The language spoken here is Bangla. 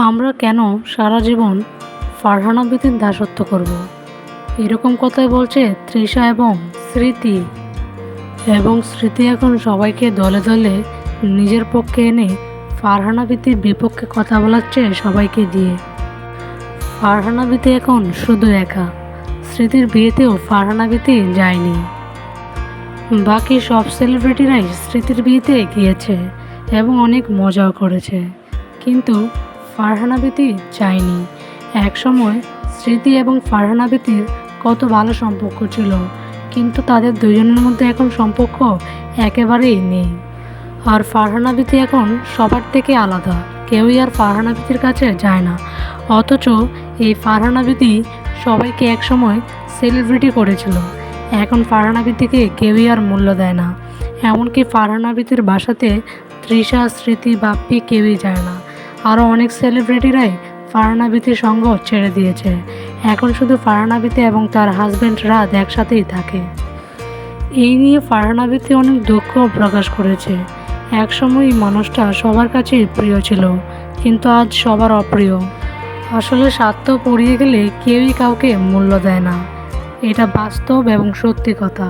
আমরা কেন সারা জীবন ফারহানা বিতির দাসত্ব করব? এরকম কথাই বলছে তৃষা এবং স্মৃতি। স্মৃতি এখন সবাইকে দলে দলে নিজের পক্ষে এনে ফারহানা বিতির বিপক্ষে কথা বলাচ্ছে সবাইকে দিয়ে। ফারহানা বিতি এখন শুধু একা। স্মৃতির বিয়েতেও ফারহানা বিতি যায়নি। বাকি সব সেলিব্রিটিরাই স্মৃতির বিয়েতে গিয়েছে এবং অনেক মজাও করেছে, কিন্তু ফারহানা বিতি যায়নি। একসময় স্মৃতি এবং ফারহানা বিতির কত ভালো সম্পর্ক ছিল, কিন্তু তাদের দুজনের মধ্যে এখন সম্পর্ক একেবারেই নেই। আর ফারহানা বিতি এখন সবার থেকে আলাদা, কেউই আর ফারহানা বিতির কাছে যায় না। অথচ এই ফারহানা বিতি সবাইকে একসময় সেলিব্রিটি করেছিল, এখন ফারহানা বিতিকে কেউই আর মূল্য দেয় না। এমনকি ফারহানা বিতির বাসাতে তৃষা, স্মৃতি, বাপ্পি কেউই যায় না। আরও অনেক সেলিব্রিটিরাই ফারহানা বিতির সঙ্গ ছেড়ে দিয়েছে। এখন শুধু ফারহানা বিতি এবং তার হাজব্যান্ড রাত একসাথেই থাকে। এই নিয়ে ফারহানা বিতি অনেক দুঃখ প্রকাশ করেছে। একসময় এই মানুষটা সবার কাছেই প্রিয় ছিল, কিন্তু আজ সবার অপ্রিয়। আসলে স্বার্থ পড়িয়ে গেলে কেউই কাউকে মূল্য দেয় না, এটা বাস্তব এবং সত্যি কথা।